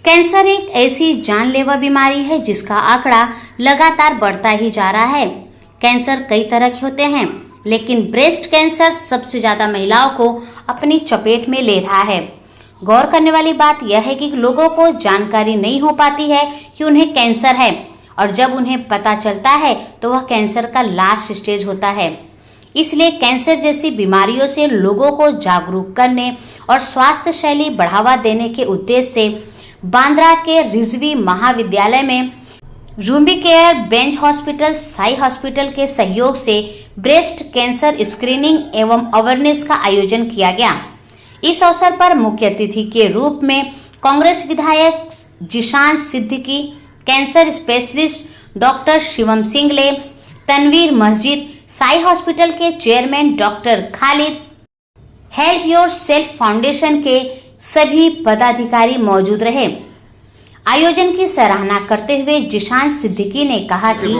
Cancer एक ऐसी जानलेवा बीमारी है जिसका आंकड़ा लगातार बढ़ता ही जा रहा है। कैंसर कई तरह के होते हैं, लेकिन ब्रेस्ट कैंसर सबसे ज्यादा महिलाओं को अपनी चपेट में ले रहा है। गौर करने वाली बात यह है कि लोगों को जानकारी नहीं हो पाती है कि उन्हें कैंसर है, और जब उन्हें पता चलता है तो वह कैंसर का लास्ट स्टेज होता है। इसलिए कैंसर जैसी बीमारियों से लोगों को जागरूक करने और स्वास्थ्य शैली बढ़ावा देने के उद्देश्य से बांद्रा के रिजवी महाविद्यालय में Ruby care bench hospital Sai hospital के सहयोग से ब्रेस्ट कैंसर स्क्रीनिंग एवं अवेयरनेस का आयोजन किया गया। इस अवसर पर मुख्य अतिथि के रूप में कांग्रेस विधायक Zeeshan Siddique, cancer specialist doctor Shivam Singhle, Tanveer मस्जिद, साई हॉस्पिटल के chairman doctor Khalid, help yourself foundation के सभी पदाधिकारी मौजूद रहे। आयोजन की सराहना करते हुए जिशान सिद्दीकी ने कहा कि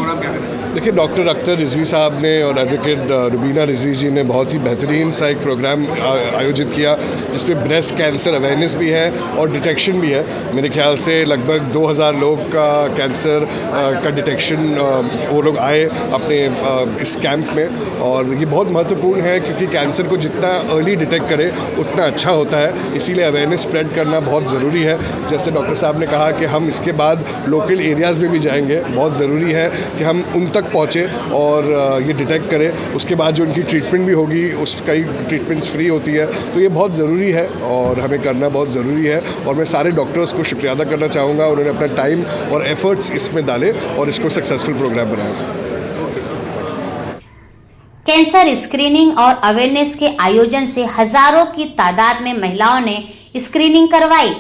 देखिए, डॉक्टर अख्तर रिजवी साहब ने और एडवोकेट रुबीना रिजवी जी ने बहुत ही बेहतरीन सा एक प्रोग्राम आयोजित किया, जिसमें ब्रेस्ट कैंसर अवेयरनेस भी है और डिटेक्शन भी है। मेरे ख्याल से लगभग 2000 लोग का कैंसर का डिटेक्शन वो लोग आए अपने इस कैंप में, और ये बहुत महत्वपूर्ण है क्योंकि कैंसर को जितना अर्ली डिटेक्ट करे उतना अच्छा होता है। इसीलिए अवेयरनेस स्प्रेड करना बहुत ज़रूरी है। जैसे डॉक्टर साहब ने कहा कि हम इसके बाद लोकल एरियाज़ में भी जाएंगे। बहुत ज़रूरी है कि हम उन तक पहुँचे और ये डिटेक्ट करें। उसके बाद जो उनकी ट्रीटमेंट भी होगी, उस कई ट्रीटमेंट्स फ्री होती है, तो ये बहुत ज़रूरी है और हमें करना बहुत ज़रूरी है। और मैं सारे डॉक्टर्स को शुक्रिया अदा करना चाहूँगा, उन्होंने अपना टाइम और एफर्ट्स इसमें डाले और इसको सक्सेसफुल प्रोग्राम बनाया। कैंसर स्क्रीनिंग और अवेयरनेस के आयोजन से हजारों की तादाद में महिलाओं ने स्क्रीनिंग करवाई।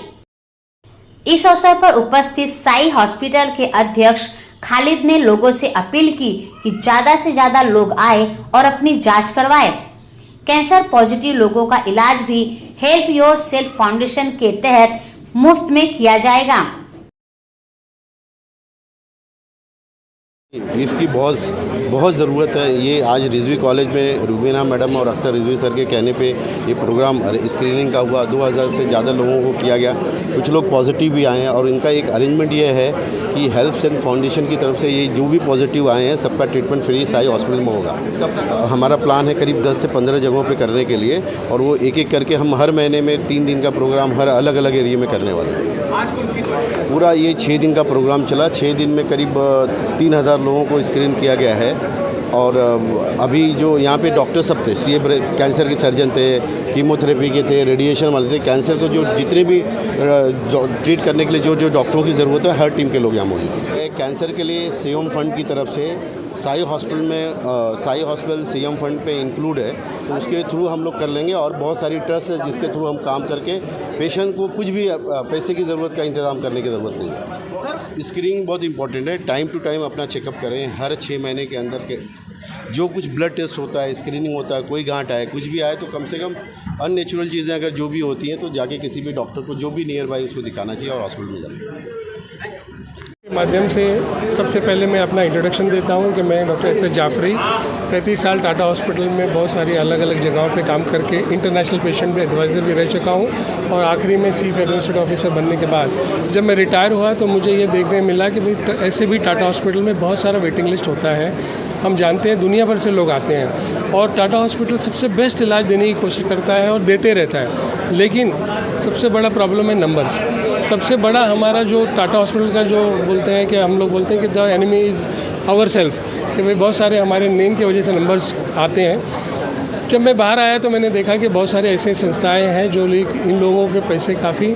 इस अवसर पर उपस्थित साई हॉस्पिटल के अध्यक्ष खालिद ने लोगों से अपील की कि ज्यादा से ज्यादा लोग आए और अपनी जांच करवाएं। कैंसर पॉजिटिव लोगों का इलाज भी हेल्प योर सेल्फ फाउंडेशन के तहत मुफ्त में किया जाएगा। इसकी बहुत ज़रूरत है। ये आज रिजवी कॉलेज में रूबीना मैडम और अख्तर रिजवी सर के कहने पे ये प्रोग्राम स्क्रीनिंग का हुआ। 2000 से ज़्यादा लोगों को किया गया। कुछ लोग पॉजिटिव भी आए हैं और इनका एक अरेंजमेंट ये है कि हेल्प सेंट फाउंडेशन की तरफ से ये जो भी पॉजिटिव आए हैं सबका ट्रीटमेंट फ्री साई हॉस्पिटल में होगा। हमारा प्लान है करीब 10 से 15 जगहों पर करने के लिए, और वो एक एक करके हम हर महीने में 3 दिन का प्रोग्राम हर अलग अलग एरिया में करने वाले हैं। पूरा ये 6 दिन का प्रोग्राम चला। 6 दिन में करीब 3000 लोगों को स्क्रीन किया गया है। और अभी जो यहाँ पे डॉक्टर सब थे, सीए कैंसर के सर्जन थे, कीमोथेरेपी के थे, रेडिएशन वाले थे, कैंसर को जो जितने भी ट्रीट करने के लिए जो डॉक्टरों की ज़रूरत है, हर टीम के लोग यहाँ मौजूद हैं। कैंसर के लिए सीएम फंड की तरफ से साई हॉस्पिटल में साई हॉस्पिटल सीएम फंड पे इंक्लूड है, तो उसके थ्रू हम लोग कर लेंगे। और बहुत सारी ट्रस्ट है जिसके थ्रू हम काम करके पेशेंट को कुछ भी पैसे की ज़रूरत का इंतज़ाम करने की ज़रूरत नहीं है। स्क्रीनिंग बहुत इंपॉर्टेंट है। टाइम टू टाइम अपना चेकअप करें। हर 6 महीने के अंदर के जो कुछ ब्लड टेस्ट होता है, स्क्रीनिंग होता है, कोई गांठ आए, कुछ भी आए, तो कम से कम अननेचुरल चीज़ें अगर जो भी होती हैं तो जाके किसी भी डॉक्टर को जो भी नियर बाई उसको दिखाना चाहिए और हॉस्पिटल में जाना। माध्यम से सबसे पहले मैं अपना इंट्रोडक्शन देता हूं कि मैं डॉक्टर एस जाफरी 35 साल टाटा हॉस्पिटल में बहुत सारी अलग अलग जगहों पे काम करके इंटरनेशनल पेशेंट एडवाइज़र भी रह चुका हूं, और आखिरी में चीफ एडमिनिस्ट्रेटिव ऑफिसर बनने के बाद जब मैं रिटायर हुआ तो मुझे ये देखने मिला कि भाई ऐसे भी टाटा हॉस्पिटल में बहुत सारा वेटिंग लिस्ट होता है। हम जानते हैं दुनिया भर से लोग आते हैं, और टाटा हॉस्पिटल सबसे बेस्ट इलाज देने की कोशिश करता है और देते रहता है, लेकिन सबसे बड़ा प्रॉब्लम है नंबर्स। सबसे बड़ा हमारा जो टाटा हॉस्पिटल का जो बोलते हैं कि हम लोग बोलते हैं कि the enemy is our self, कि भाई बहुत सारे हमारे नेम की वजह से नंबर्स आते हैं। जब मैं बाहर आया तो मैंने देखा कि बहुत सारे ऐसे संस्थाएं हैं जो इन लोगों के पैसे काफ़ी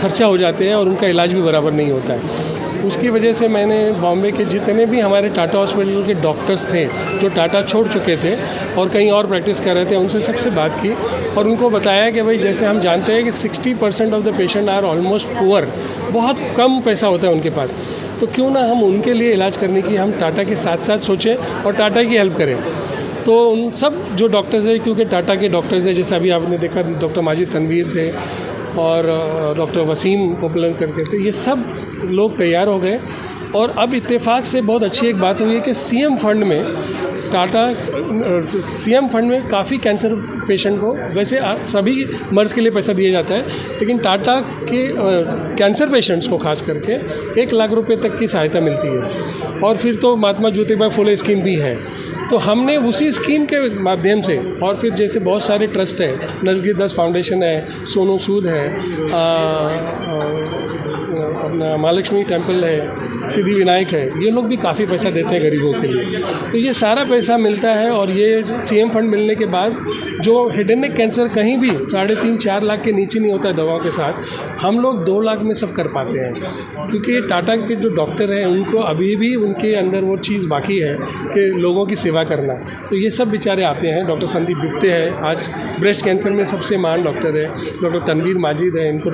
खर्चा हो जाते हैं और उनका इलाज भी बराबर नहीं होता है। उसकी वजह से मैंने बॉम्बे के जितने भी हमारे टाटा हॉस्पिटल के डॉक्टर्स थे जो टाटा छोड़ चुके थे और कहीं और प्रैक्टिस कर रहे थे, उनसे सबसे बात की और उनको बताया कि भाई जैसे हम जानते हैं कि 60% of the patient are almost poor, बहुत कम पैसा होता है उनके पास, तो क्यों ना हम उनके लिए इलाज करने की हम टाटा के साथ साथ सोचें और टाटा की हेल्प करें। तो उन सब जो डॉक्टर्स हैं, क्योंकि टाटा के डॉक्टर्स हैं, जैसे अभी आपने देखा डॉक्टर माजिद तनवीर थे और डॉक्टर वसीम पॉपुलर करके थे, ये सब लोग तैयार हो गए और अब इत्तेफाक से बहुत अच्छी एक बात हुई है कि सीएम फंड में काफ़ी कैंसर पेशेंट को, वैसे सभी मर्ज़ के लिए पैसा दिया जाता है, लेकिन टाटा के कैंसर पेशेंट्स को खास करके 1 लाख रुपए तक की सहायता मिलती है। और फिर तो महात्मा ज्योतिबा फुले स्कीम भी है। तो हमने उसी स्कीम के माध्यम से, और फिर जैसे बहुत सारे ट्रस्ट है, नरगिस फाउंडेशन है, सोनू सूद है, अपना महालक्ष्मी टेम्पल है, सिद्धि विनायक है, ये लोग भी काफ़ी पैसा देते हैं गरीबों के लिए। तो ये सारा पैसा मिलता है। और ये सीएम फंड मिलने के बाद जो हेड एंड नेक कैंसर कहीं भी 3.5-4 लाख के नीचे नहीं होता है दवाओं के साथ, हम लोग 2 लाख में सब कर पाते हैं। क्योंकि टाटा के जो डॉक्टर हैं उनको अभी भी उनके अंदर वो चीज़ बाकी है कि लोगों की सेवा करना। तो ये सब बेचारे आते हैं। डॉक्टर संदीप गुप्ते हैं, आज ब्रेस्ट कैंसर में सबसे महान डॉक्टर है। डॉक्टर तनवीर माजिद है, इनको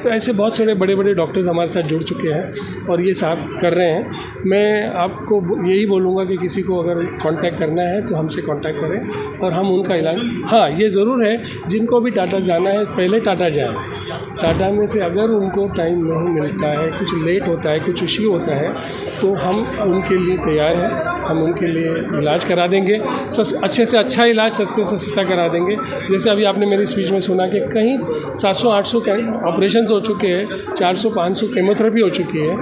तो ऐसे बहुत सारे बड़े बड़े डॉक्टर्स हमारे साथ जुड़ चुके हैं और ये साहब कर रहे हैं। मैं आपको यही बोलूँगा कि किसी को अगर कांटेक्ट करना है तो हमसे कांटेक्ट करें और हम उनका इलाज, हाँ ये ज़रूर है, जिनको भी टाटा जाना है पहले टाटा जाएं। टाटा में से अगर उनको टाइम नहीं मिलता है, कुछ लेट होता है, कुछ इश्यू होता है, तो हम उनके लिए तैयार हैं। हम उनके लिए इलाज करा देंगे, अच्छे से अच्छा इलाज सस्ते से सस्ता करा देंगे। जैसे अभी आपने मेरी स्पीच में सुना कि कहीं 700-800 ऑपरेशन हो चुके हैं, 400-500 केमोथेरेपी हो चुकी है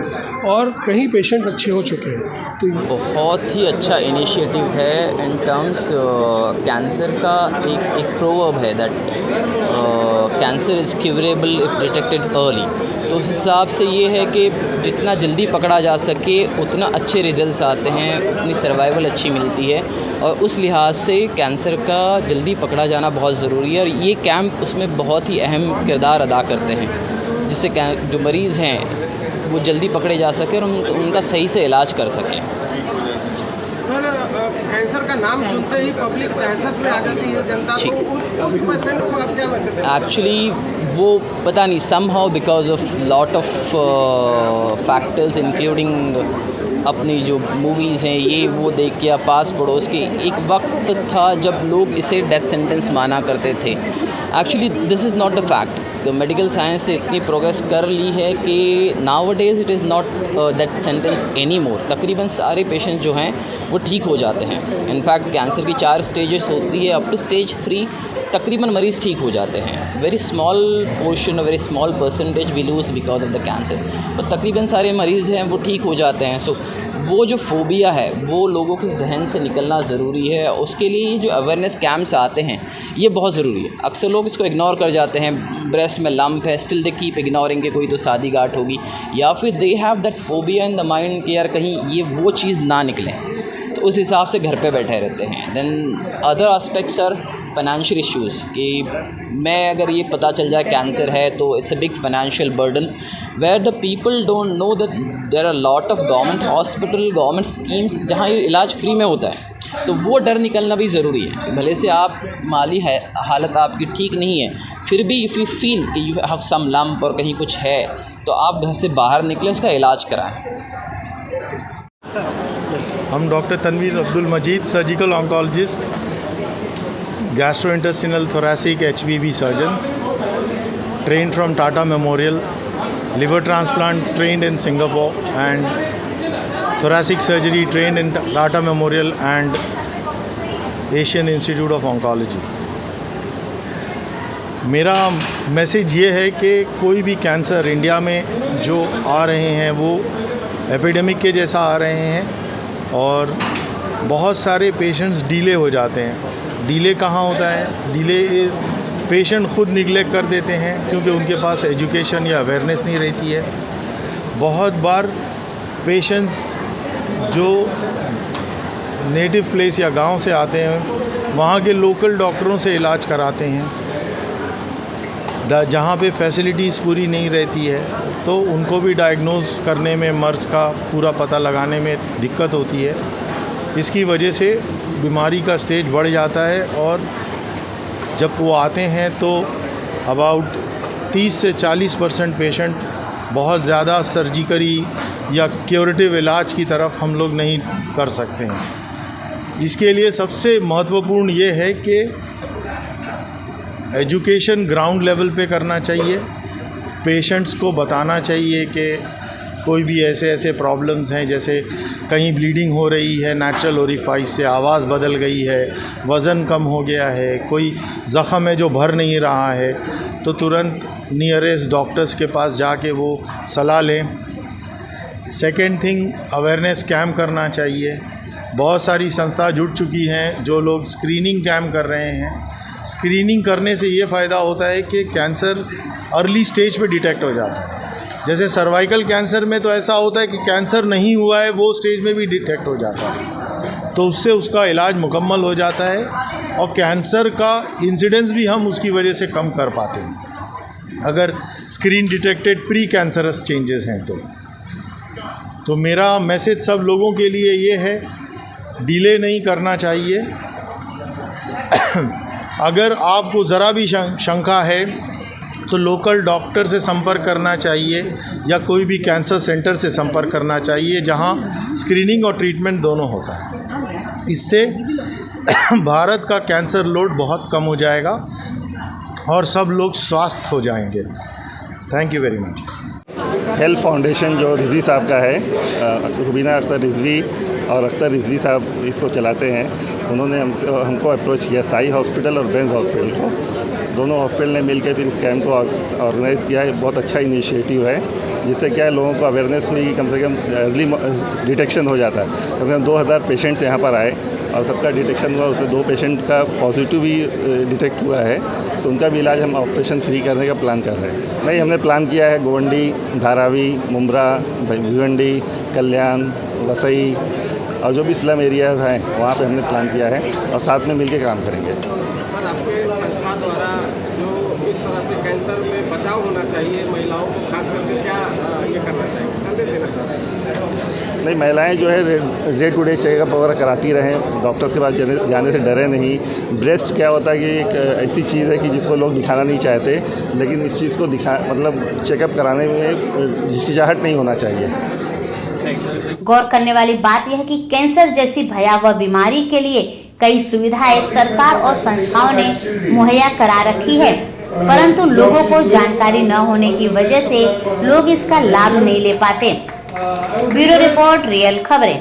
और कहीं पेशेंट अच्छे हो चुके हैं। तो बहुत ही अच्छा इनिशिएटिव है इन टर्म्स कैंसर का। एक प्रोवर्ब है that cancer is curable if detected early. तो उस हिसाब से ये है कि जितना जल्दी पकड़ा जा सके उतना अच्छे रिजल्ट्स आते हैं, उतनी सर्वाइवल अच्छी मिलती है। और उस लिहाज से कैंसर का जल्दी पकड़ा जाना बहुत ज़रूरी है और ये कैंप उसमें बहुत ही अहम किरदार अदा करते हैं, जिससे जो मरीज़ हैं वो जल्दी पकड़े जा सके और उनका सही से इलाज कर सकें। सर, कैंसर का नाम सुनते ही पब्लिक दहशत में आ जाती है जनता, तो उस पेशेंट को आप क्या मैसेज देंगे? एक्चुअली वो पता नहीं somehow because of lot of factors including अपनी जो मूवीज़ हैं ये वो देख के, पास पड़ोस के, एक वक्त था जब लोग इसे डेथ सेंटेंस माना करते थे। Actually this is not the fact. तो मेडिकल साइंस ने इतनी प्रोग्रेस कर ली है कि now days it is not death sentence any more. तकरीबन सारे पेशेंट जो हैं वो ठीक हो जाते हैं। इनफैक्ट कैंसर की 4 स्टेजेस होती है, अप टू स्टेज 3 तकरीबन मरीज़ ठीक हो जाते हैं। Very small portion, very small percentage we lose because of the cancer, पर तकरीबन सारे मरीज़ हैं वो ठीक हो जाते हैं। सो वो जो फोबिया है वो लोगों के जहन से निकलना ज़रूरी है। उसके लिए जो अवेयरनेस कैंप्स आते हैं ये बहुत ज़रूरी है। अक्सर लोग इसको इग्नोर कर जाते हैं, ब्रेस्ट में लंप है, स्टिल दे कीप इग्नोरिंग कि कोई तो सादी गांठ होगी, या फिर they have that phobia in the mind कि यार कहीं ये वो चीज़ ना निकले, तो उस हिसाब से घर पे बैठे रहते हैं। Then other aspects are financial issues कि मैं अगर ये पता चल जाए कैंसर है तो it's a big financial burden where the people don't know that there are lot of government hospital, government schemes जहाँ ये इलाज फ्री में होता है। तो वो डर निकलना भी ज़रूरी है। भले से आप माली हालत आपकी ठीक नहीं है, फिर भी इफ़ यू फील कि यू हैव सम लम्प और कहीं कुछ है तो आप घर से बाहर निकले, उसका इलाज कराएं। हम doctor Tanveer Abdul Majeed, surgical oncologist, gastrointestinal thoracic HPV surgeon, trained from Tata Memorial, liver transplant trained in Singapore, and thoracic surgery trained in Tata Memorial and Asian Institute of Oncology. मेरा मैसेज ये है कि कोई भी कैंसर इंडिया में जो आ रहे हैं वो एपिडेमिक के जैसा आ रहे हैं और बहुत सारे पेशेंट्स डिले हो जाते हैं। डिले कहाँ होता है? डिले इज़ पेशेंट खुद निगलेक्ट कर देते हैं क्योंकि उनके पास एजुकेशन या अवेयरनेस नहीं रहती है। बहुत बार पेशेंट्स जो नेटिव प्लेस या गांव से आते हैं वहाँ के लोकल डॉक्टरों से इलाज कराते हैं, जहाँ पे फैसिलिटीज़ पूरी नहीं रहती है तो उनको भी डायग्नोस करने में, मर्ज़ का पूरा पता लगाने में दिक्कत होती है। इसकी वजह से बीमारी का स्टेज बढ़ जाता है और जब वो आते हैं तो अबाउट 30 से 40% पेशेंट बहुत ज़्यादा सर्जिकली या क्यूरेटिव इलाज की तरफ हम लोग नहीं कर सकते हैं। इसके लिए सबसे महत्वपूर्ण ये है कि एजुकेशन ग्राउंड लेवल पे करना चाहिए। पेशेंट्स को बताना चाहिए कि कोई भी ऐसे प्रॉब्लम्स हैं, जैसे कहीं ब्लीडिंग हो रही है नेचुरल ओरिफाइस से, आवाज़ बदल गई है, वज़न कम हो गया है, कोई ज़ख़म है जो भर नहीं रहा है, तो तुरंत नियरेस्ट डॉक्टर्स के पास जाके वो सलाह लें। सेकेंड थिंग, अवेयरनेस कैंप करना चाहिए। बहुत सारी संस्था जुड़ चुकी हैं जो लोग स्क्रीनिंग कैंप कर रहे हैं। स्क्रीनिंग करने से ये फ़ायदा होता है कि कैंसर अर्ली स्टेज पे डिटेक्ट हो जाता है। जैसे सर्वाइकल कैंसर में तो ऐसा होता है कि कैंसर नहीं हुआ है, वो स्टेज में भी डिटेक्ट हो जाता है, तो उससे उसका इलाज मुकम्मल हो जाता है और कैंसर का इंसिडेंस भी हम उसकी वजह से कम कर पाते हैं अगर screen detected pre cancerous changes हैं तो मेरा मैसेज सब लोगों के लिए ये है, डिले नहीं करना चाहिए। अगर आपको ज़रा भी शंका है तो लोकल डॉक्टर से संपर्क करना चाहिए या कोई भी कैंसर सेंटर से संपर्क करना चाहिए जहां स्क्रीनिंग और ट्रीटमेंट दोनों होता है। इससे भारत का कैंसर लोड बहुत कम हो जाएगा और सब लोग स्वस्थ हो जाएंगे। Thank you very much. Health foundation जो रिजवी साहब का है, रुबीना अख्तर रिजवी और अख्तर रिजवी साहब इसको चलाते हैं, उन्होंने हमको अप्रोच किया, साई हॉस्पिटल और बेंज हॉस्पिटल को, दोनों हॉस्पिटल ने मिलकर फिर इस कैंप को ऑर्गेनाइज़ किया है। बहुत अच्छा इनिशिएटिव है, जिससे क्या है लोगों को अवेयरनेस हुई कि कम से कम अर्ली डिटेक्शन हो जाता है। कम से कम 2000 पेशेंट्स यहाँ पर आए और सबका डिटेक्शन हुआ, उसमें 2 पेशेंट का पॉजिटिव भी डिटेक्ट हुआ है, तो उनका भी इलाज हम ऑपरेशन फ्री करने का प्लान कर रहे हैं। नहीं, हमने प्लान किया है गोवंडी, धारावी, मुम्बरा, भिवंडी, कल्याण, वसई और जो भी स्लम एरियाज़ हैं वहाँ पे हमने प्लान किया है और साथ में मिलकर काम करेंगे। सर, आपके संस्था द्वारा जो इस तरह से कैंसर में बचाव होना चाहिए महिलाओं को, खास करके क्या ये करना चाहिए, संदेश देना चाहिए? नहीं, महिलाएं जो है डे टू डे चेकअप वगैरह कराती रहें, डॉक्टर्स के पास जाने से डरे नहीं। ब्रेस्ट क्या होता है कि एक ऐसी चीज़ है कि जिसको लोग दिखाना नहीं चाहते, लेकिन इस चीज़ को मतलब चेकअप कराने में झिझकिचाहट नहीं होना चाहिए। गौर करने वाली बात यह है कि कैंसर जैसी भयावह बीमारी के लिए कई सुविधाएं सरकार और संस्थाओं ने मुहैया करा रखी है, परंतु लोगों को जानकारी न होने की वजह से लोग इसका लाभ नहीं ले पाते। ब्यूरो रिपोर्ट, रियल खबरें।